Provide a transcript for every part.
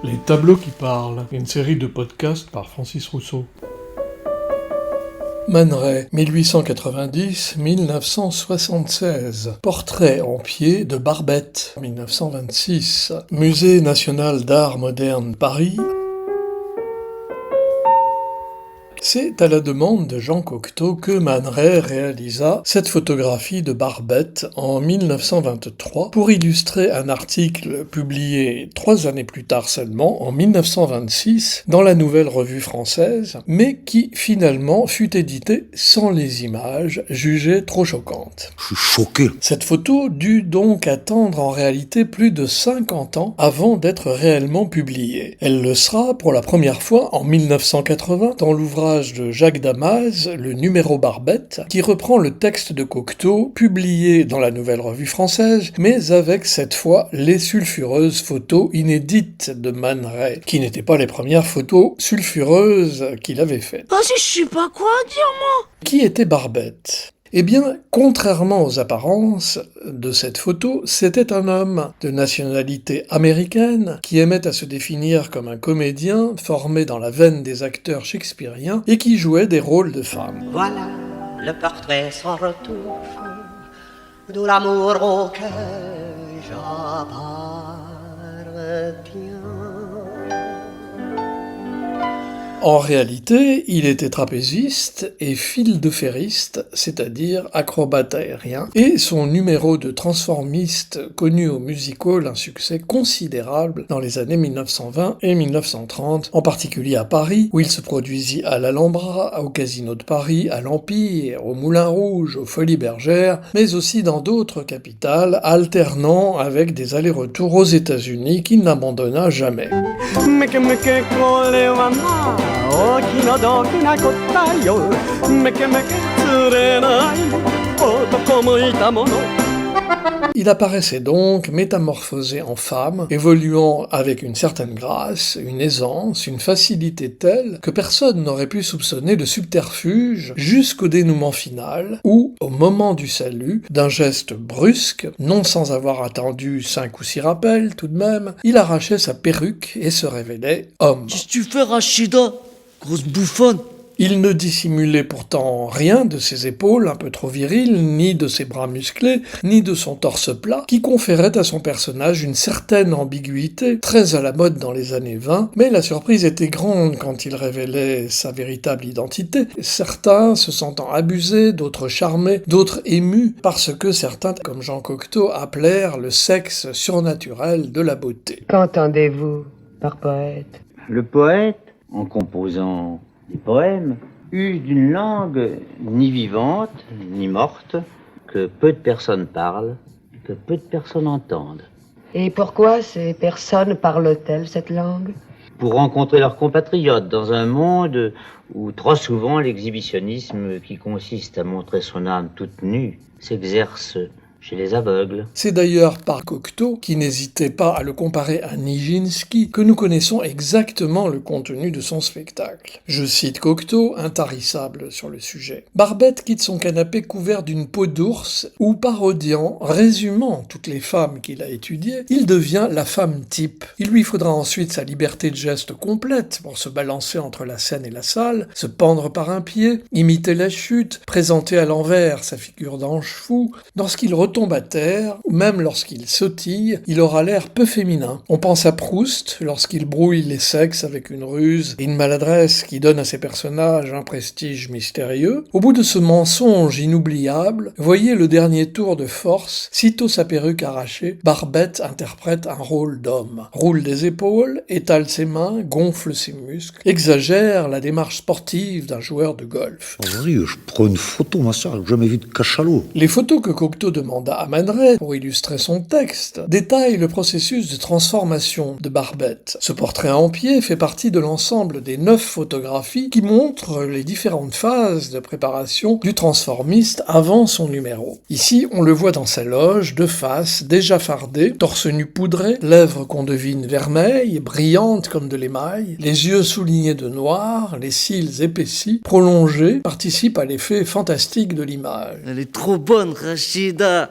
Les tableaux qui parlent, une série de podcasts par Francis Rousseau. Man Ray, 1890-1976. Portrait en pied de Barbette, 1926. Musée national d'art moderne Paris. C'est à la demande de Jean Cocteau que Man Ray réalisa cette photographie de Barbette en 1923 pour illustrer un article publié 3 années plus tard seulement, en 1926, dans la Nouvelle Revue Française, mais qui finalement fut édité sans les images, jugées trop choquantes. Je suis choqué. Cette photo dut donc attendre en réalité plus de 50 ans avant d'être réellement publiée. Elle le sera pour la première fois en 1980 dans l'ouvrage de Jacques Damas, le numéro Barbette, qui reprend le texte de Cocteau, publié dans la Nouvelle Revue Française, mais avec cette fois les sulfureuses photos inédites de Man Ray, qui n'étaient pas les premières photos sulfureuses qu'il avait faites. Vas-y, je sais pas quoi dire, moi. Qui était Barbette ? Eh bien, contrairement aux apparences de cette photo, c'était un homme de nationalité américaine qui aimait à se définir comme un comédien formé dans la veine des acteurs shakespeariens et qui jouait des rôles de femmes. Voilà le portrait sans retour de l'amour auquel j'appartiens. En réalité, il était trapéziste et fil-de-ferriste, c'est-à-dire acrobate aérien, et son numéro de transformiste connu au music hall un succès considérable dans les années 1920 et 1930, en particulier à Paris, où il se produisit à l'Alhambra, au Casino de Paris, à l'Empire, au Moulin Rouge, aux Folies Bergères, mais aussi dans d'autres capitales, alternant avec des allers-retours aux États-Unis qu'il n'abandonna jamais. Il apparaissait donc métamorphosé en femme, évoluant avec une certaine grâce, une aisance, une facilité telle que personne n'aurait pu soupçonner de subterfuge jusqu'au dénouement final, où, au moment du salut, d'un geste brusque, non sans avoir attendu 5 ou 6 rappels tout de même, il arrachait sa perruque et se révélait homme. Qu'est-ce que tu fais, Rachida? Grosse bouffonne. Il ne dissimulait pourtant rien de ses épaules un peu trop viriles, ni de ses bras musclés, ni de son torse plat, qui conférait à son personnage une certaine ambiguïté, très à la mode dans les années 20, mais la surprise était grande quand il révélait sa véritable identité, certains se sentant abusés, d'autres charmés, d'autres émus, parce que certains, comme Jean Cocteau, appelèrent le sexe surnaturel de la beauté. Qu'entendez-vous par poète? Le poète, en composant des poèmes, use d'une langue ni vivante, ni morte, que peu de personnes parlent, que peu de personnes entendent. Et pourquoi ces personnes parlent-elles cette langue? Pour rencontrer leurs compatriotes dans un monde où trop souvent l'exhibitionnisme qui consiste à montrer son âme toute nue s'exerce chez les aveugles. C'est d'ailleurs par Cocteau, qui n'hésitait pas à le comparer à Nijinsky, que nous connaissons exactement le contenu de son spectacle. Je cite Cocteau, intarissable sur le sujet. Barbette quitte son canapé couvert d'une peau d'ours, où parodiant, résumant toutes les femmes qu'il a étudiées, il devient la femme type. Il lui faudra ensuite sa liberté de geste complète pour se balancer entre la scène et la salle, se pendre par un pied, imiter la chute, présenter à l'envers sa figure d'ange fou. Lorsqu'il retombe à terre, ou même lorsqu'il sautille, il aura l'air peu féminin. On pense à Proust, lorsqu'il brouille les sexes avec une ruse et une maladresse qui donnent à ses personnages un prestige mystérieux. Au bout de ce mensonge inoubliable, voyez le dernier tour de force, sitôt sa perruque arrachée, Barbette interprète un rôle d'homme. Roule des épaules, étale ses mains, gonfle ses muscles, exagère la démarche sportive d'un joueur de golf. Aujourd'hui, je prends une photo, ma soeur, jamais vu de cachalot. Les photos que Cocteau demanda à Man Ray pour illustrer son texte détaillent le processus de transformation de Barbette. Ce portrait en pied fait partie de l'ensemble des 9 photographies qui montrent les différentes phases de préparation du transformiste avant son numéro. Ici, on le voit dans sa loge, de face, déjà fardé, torse nu poudré, lèvres qu'on devine vermeilles, brillantes comme de l'émail, les yeux soulignés de noir, les cils épaissis, prolongés, participent à l'effet fantastique de l'image. Elle est trop bonne, Rachida.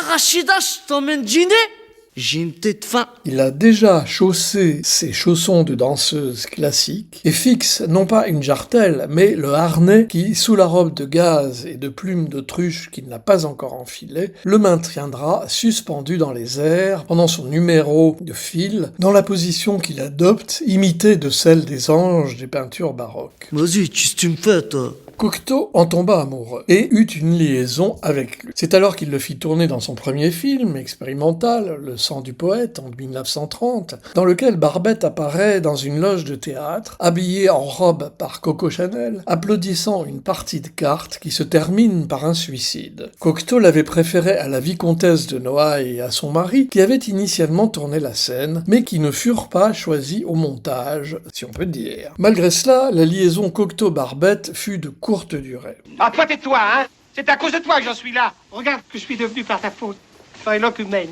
Rachida, je t'emmène dîner. j'ai une tête faim. Il a déjà chaussé ses chaussons de danseuse classique et fixe non pas une jartelle, mais le harnais qui, sous la robe de gaze et de plumes d'autruche qu'il n'a pas encore enfilé, le maintiendra suspendu dans les airs pendant son numéro de fil, dans la position qu'il adopte, imitée de celle des anges des peintures baroques. Vas-y, qu'est-ce que tu me fais, toi? Cocteau en tomba amoureux et eut une liaison avec lui. C'est alors qu'il le fit tourner dans son premier film expérimental, Le sang du poète, en 1930, dans lequel Barbette apparaît dans une loge de théâtre, habillée en robe par Coco Chanel, applaudissant une partie de cartes qui se termine par un suicide. Cocteau l'avait préférée à la vicomtesse de Noailles et à son mari, qui avaient initialement tourné la scène, mais qui ne furent pas choisis au montage, si on peut dire. Malgré cela, la liaison Cocteau-Barbette fut de courte durée. Ah, toi, tais-toi, hein? C'est à cause de toi que j'en suis là. Regarde ce que je suis devenu par ta faute. Enfin, une langue humaine.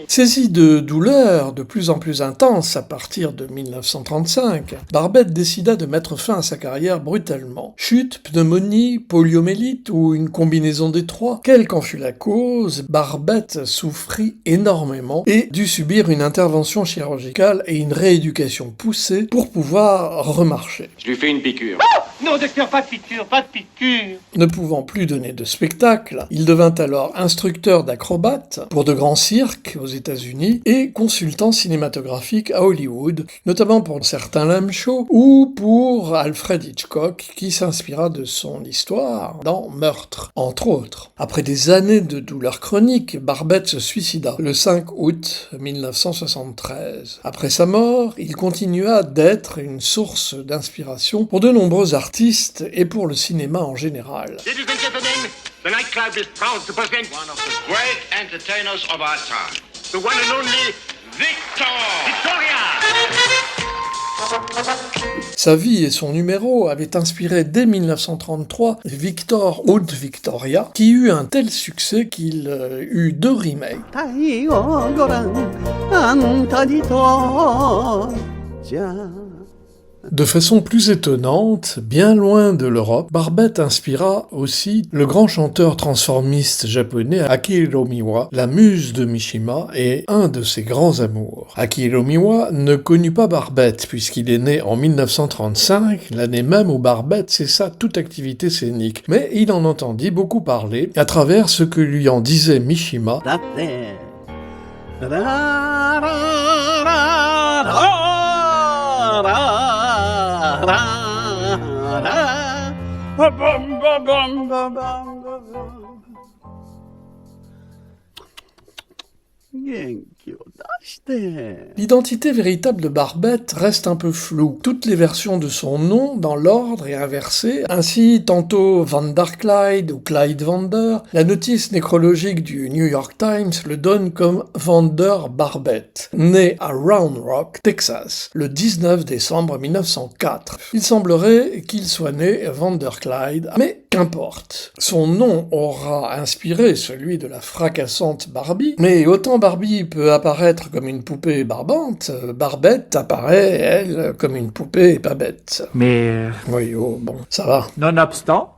Saisie de douleurs de plus en plus intenses à partir de 1935, Barbette décida de mettre fin à sa carrière brutalement. Chute, pneumonie, poliomyélite ou une combinaison des trois, quelle qu'en fût la cause, Barbette souffrit énormément et dut subir une intervention chirurgicale et une rééducation poussée pour pouvoir remarcher. Je lui fais une piqûre. Non, docteur, pas de piqûre. Ne pouvant plus donner de spectacle, il devint alors instructeur d'acrobates pour de grands cirques aux États-Unis et consultant cinématographique à Hollywood, notamment pour certains Lamb Show ou pour Alfred Hitchcock qui s'inspira de son histoire dans Meurtre, entre autres. Après des années de douleurs chroniques, Barbette se suicida le 5 août 1973. Après sa mort, il continua d'être une source d'inspiration pour de nombreux artistes et pour le cinéma en général. Ladies and gentlemen, the nightclub is proud to present one of the great entertainers of our time, the one and only Victor! Sa vie et son numéro avaient inspiré dès 1933 Victor Haute Victoria, qui eut un tel succès qu'il eut 2 remakes. De façon plus étonnante, bien loin de l'Europe, Barbette inspira aussi le grand chanteur transformiste japonais Akihiro Miwa, la muse de Mishima et un de ses grands amours. Akihiro Miwa ne connut pas Barbette puisqu'il est né en 1935, l'année même où Barbette cessa toute activité scénique, mais il en entendit beaucoup parler à travers ce que lui en disait Mishima. L'identité véritable de Barbette reste un peu floue. Toutes les versions de son nom, dans l'ordre et inversé, ainsi tantôt Vanderclyde ou Clyde Vander, la notice nécrologique du New York Times le donne comme Vander Barbette, né à Round Rock, Texas, le 19 décembre 1904. Il semblerait qu'il soit né Vanderclyde, mais qu'importe. Son nom aura inspiré celui de la fracassante Barbie, mais autant Barbie peut apparaître comme une poupée barbante, Barbette apparaît, elle, comme une poupée pas bête. Mais... Oui, oh, bon, ça va. Nonobstant...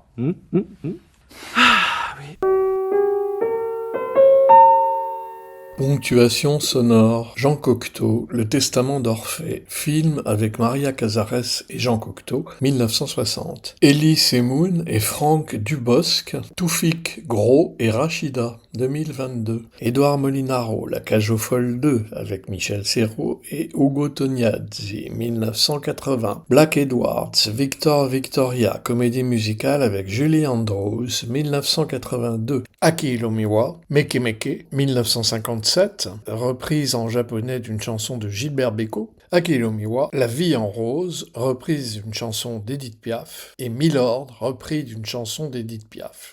Ponctuation sonore, Jean Cocteau, Le Testament d'Orphée, film avec Maria Cazares et Jean Cocteau, 1960. Elie Semoun et Franck Dubosc, Toufik Gros et Rachida, 2022. Édouard Molinaro, La Cage aux Folles 2, avec Michel Serrault et Ugo Tognazzi, 1980. Black Edwards, Victor Victoria, comédie musicale avec Julie Andrews, 1982. Akihiro Miwa, Meke Meke, 1957, reprise en japonais d'une chanson de Gilbert Bécaud. Akihiro Miwa, La vie en rose, reprise d'une chanson d'Edith Piaf. Et Milord, repris d'une chanson d'Edith Piaf.